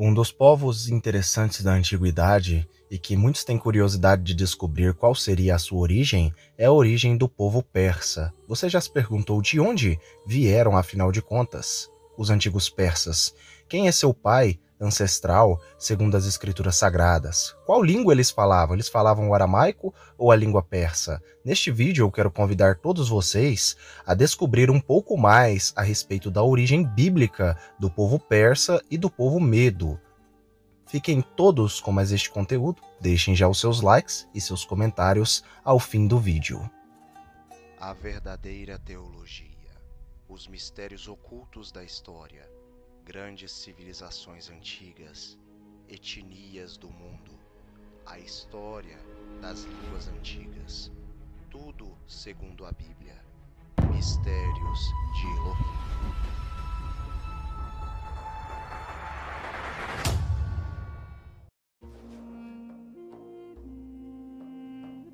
Um dos povos interessantes da antiguidade e que muitos têm curiosidade de descobrir qual seria a sua origem é a origem do povo persa. Você já se perguntou de onde vieram, afinal de contas, os antigos persas? Quem é seu pai ancestral, segundo as escrituras sagradas? Qual língua eles falavam? Eles falavam o aramaico ou a língua persa? Neste vídeo eu quero convidar todos vocês a descobrir um pouco mais a respeito da origem bíblica do povo persa e do povo medo. Fiquem todos com mais este conteúdo, deixem já os seus likes e seus comentários ao fim do vídeo. A verdadeira teologia, os mistérios ocultos da história, grandes civilizações antigas, etnias do mundo, a história das línguas antigas, tudo segundo a Bíblia, mistérios de Elohim.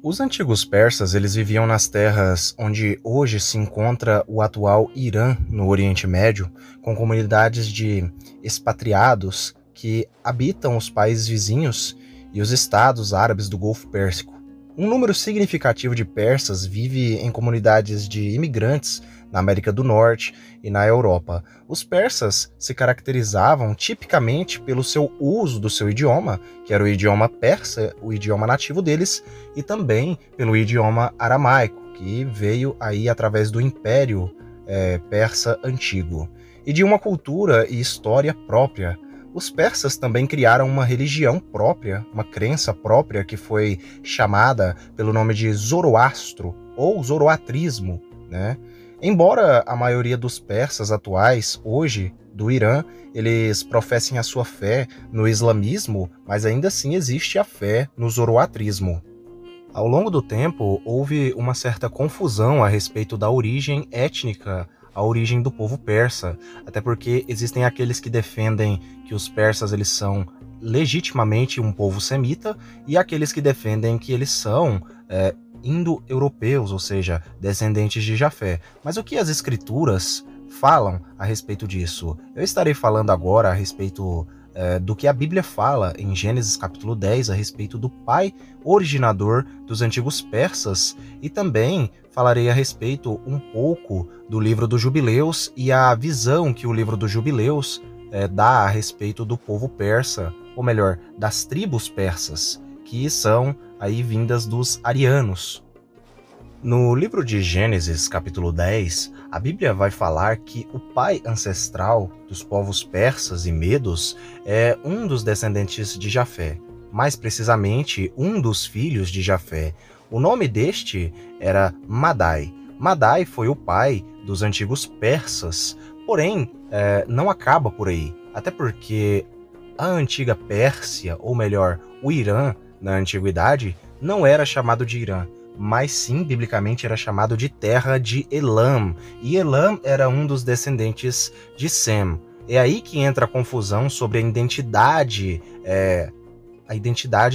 Os antigos persas, eles viviam nas terras onde hoje se encontra o atual Irã, no Oriente Médio, com comunidades de expatriados que habitam os países vizinhos e os estados árabes do Golfo Pérsico. Um número significativo de persas vive em comunidades de imigrantes na América do Norte e na Europa. Os persas se caracterizavam tipicamente pelo seu uso do seu idioma, que era o idioma persa, o idioma nativo deles, e também pelo idioma aramaico, que veio aí através do Império Persa Antigo, e de uma cultura e história própria. Os persas também criaram uma religião própria, uma crença própria que foi chamada pelo nome de Zoroastro ou Zoroatrismo, né? Embora a maioria dos persas atuais, hoje, do Irã, eles professem a sua fé no islamismo, mas ainda assim existe a fé no zoroatrismo. Ao longo do tempo, houve uma certa confusão a respeito da origem étnica, a origem do povo persa, até porque existem aqueles que defendem que os persas eles são legitimamente um povo semita e aqueles que defendem que eles são indo-europeus, ou seja, descendentes de Jafé. Mas o que as escrituras falam a respeito disso? Eu estarei falando agora a respeito do que a Bíblia fala em Gênesis capítulo 10 a respeito do pai originador dos antigos persas, e também falarei a respeito um pouco do livro dos Jubileus e a visão que o livro dos Jubileus dá a respeito do povo persa, ou melhor, das tribos persas, que são aí vindas dos arianos. No livro de Gênesis, capítulo 10, a Bíblia vai falar que o pai ancestral dos povos persas e medos é um dos descendentes de Jafé, mais precisamente um dos filhos de Jafé. O nome deste era Madai. Madai foi o pai dos antigos persas, porém não acaba por aí, até porque a antiga Pérsia, ou melhor, o Irã, na antiguidade, não era chamado de Irã, mas sim, biblicamente, era chamado de terra de Elam, e Elam era um dos descendentes de Sem. É aí que entra a confusão sobre a identidade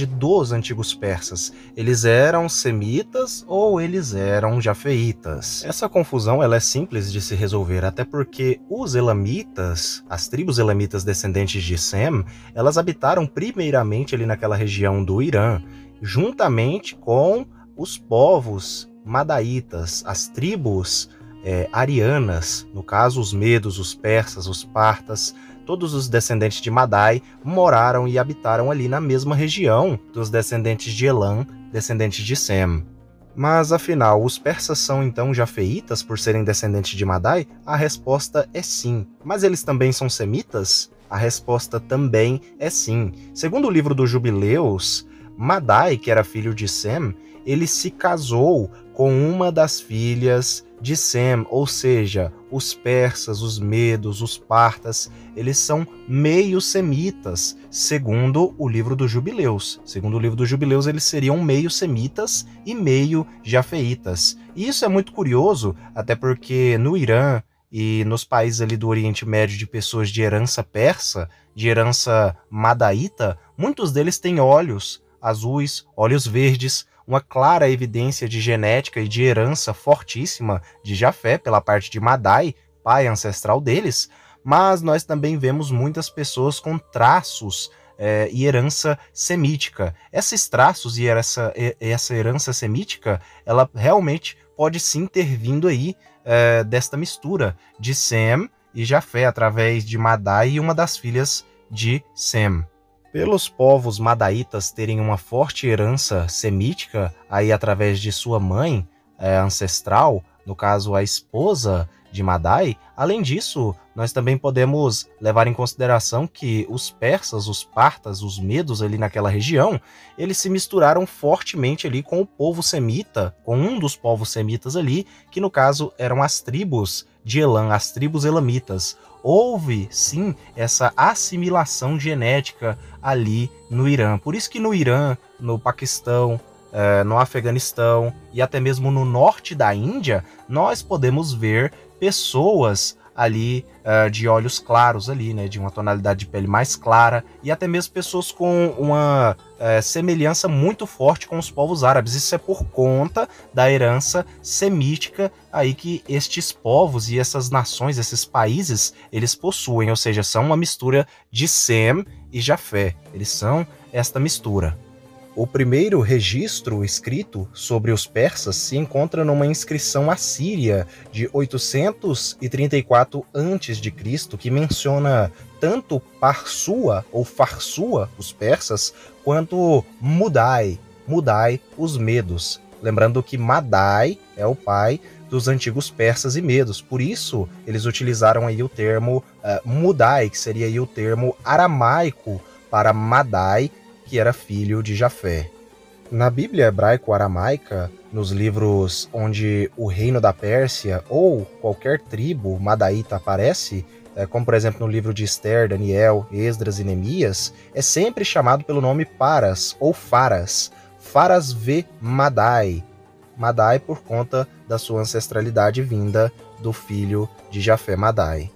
dos antigos persas. Eles eram semitas ou eles eram jafeitas? Essa confusão ela é simples de se resolver, até porque os elamitas, as tribos elamitas descendentes de Sem, elas habitaram primeiramente ali naquela região do Irã, juntamente com os povos madaítas, as tribos arianas, no caso os medos, os persas, os partas. Todos os descendentes de Madai moraram e habitaram ali na mesma região dos descendentes de Elam, descendentes de Sem. Mas afinal, os persas são então jafeitas por serem descendentes de Madai? A resposta é sim. Mas eles também são semitas? A resposta também é sim. Segundo o livro dos Jubileus, Madai, que era filho de Sem, ele se casou com uma das filhas de Sem, ou seja, os persas, os medos, os partas, eles são meio semitas, segundo o livro dos Jubileus. Segundo o livro dos Jubileus, eles seriam meio semitas e meio jafeitas. E isso é muito curioso, até porque no Irã e nos países ali do Oriente Médio de pessoas de herança persa, de herança madaíta, muitos deles têm olhos azuis, olhos verdes, uma clara evidência de genética e de herança fortíssima de Jafé pela parte de Madai, pai ancestral deles, mas nós também vemos muitas pessoas com traços e herança semítica. Esses traços e essa herança semítica, ela realmente pode sim ter vindo aí desta mistura de Sem e Jafé, através de Madai, uma das filhas de Sem. Pelos povos madaítas terem uma forte herança semítica, aí através de sua mãe ancestral, no caso a esposa de Madai, além disso, nós também podemos levar em consideração que os persas, os partas, os medos ali naquela região, eles se misturaram fortemente ali com o povo semita, com um dos povos semitas ali, que no caso eram as tribos de Elam, as tribos elamitas. Houve, sim, essa assimilação genética ali no Irã. Por isso que no Irã, no Paquistão, no Afeganistão e até mesmo no norte da Índia, nós podemos ver pessoas ali de olhos claros ali, né, de uma tonalidade de pele mais clara, e até mesmo pessoas com uma semelhança muito forte com os povos árabes. Isso é por conta da herança semítica aí que estes povos e essas nações, esses países, eles possuem, ou seja, são uma mistura de Sem e Jafé. Eles são esta mistura. O primeiro registro escrito sobre os persas se encontra numa inscrição assíria de 834 a.C., que menciona tanto Parsua ou Farsua, os persas, quanto Mudai, os medos. Lembrando que Madai é o pai dos antigos persas e medos, por isso eles utilizaram aí o termo Mudai, que seria aí o termo aramaico para Madai, que era filho de Jafé. Na Bíblia hebraico-aramaica, nos livros onde o reino da Pérsia ou qualquer tribo madaíta aparece, como por exemplo no livro de Esther, Daniel, Esdras e Neemias, é sempre chamado pelo nome Paras ou Faras. Faras v Madai. Madai por conta da sua ancestralidade vinda do filho de Jafé, Madai.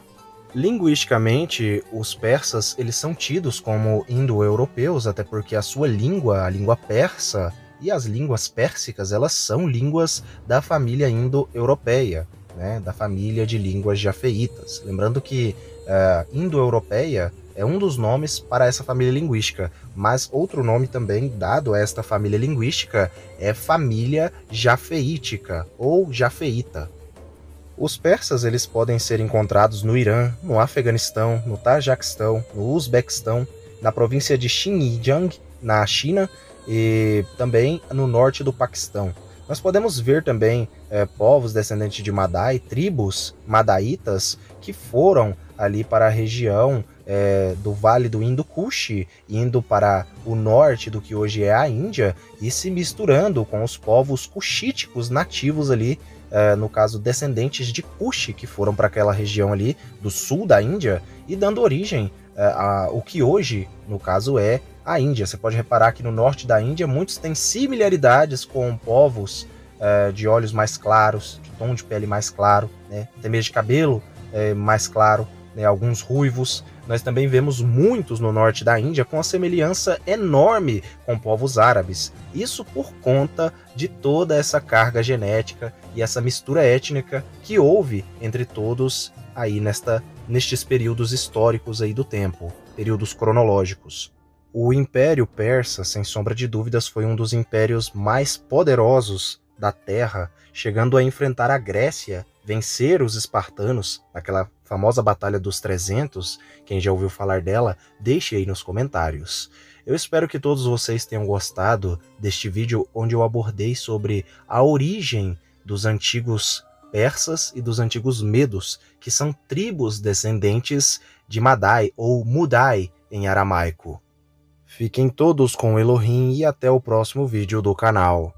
Linguisticamente, os persas eles são tidos como indo-europeus, até porque a sua língua, a língua persa e as línguas pérsicas, elas são línguas da família indo-europeia, né, da família de línguas jafeitas. Lembrando que indo-europeia é um dos nomes para essa família linguística, mas outro nome também dado a esta família linguística é família jafeítica ou jafeíta. Os persas eles podem ser encontrados no Irã, no Afeganistão, no Tajiquistão, no Uzbequistão, na província de Xinjiang, na China, e também no norte do Paquistão. Nós podemos ver também povos descendentes de Madai, tribos madaítas, que foram ali para a região do Vale do Hindu-Kush, indo para o norte do que hoje é a Índia, e se misturando com os povos cuxíticos nativos ali, no caso descendentes de Kush, que foram para aquela região ali do sul da Índia, e dando origem ao que hoje, no caso, é a Índia. Você pode reparar que no norte da Índia muitos têm similaridades com povos de olhos mais claros, de tom de pele mais claro, né? Até mesmo de cabelo mais claro, né? Alguns ruivos. Nós também vemos muitos no norte da Índia com a semelhança enorme com povos árabes. Isso por conta de toda essa carga genética e essa mistura étnica que houve entre todos aí nestes períodos históricos aí do tempo, períodos cronológicos. O Império Persa, sem sombra de dúvidas, foi um dos impérios mais poderosos da Terra, chegando a enfrentar a Grécia, vencer os espartanos naquela famosa Batalha dos 300. Quem já ouviu falar dela, deixe aí nos comentários. Eu espero que todos vocês tenham gostado deste vídeo onde eu abordei sobre a origem dos antigos persas e dos antigos medos, que são tribos descendentes de Madai ou Mudai em aramaico. Fiquem todos com Elohim e até o próximo vídeo do canal.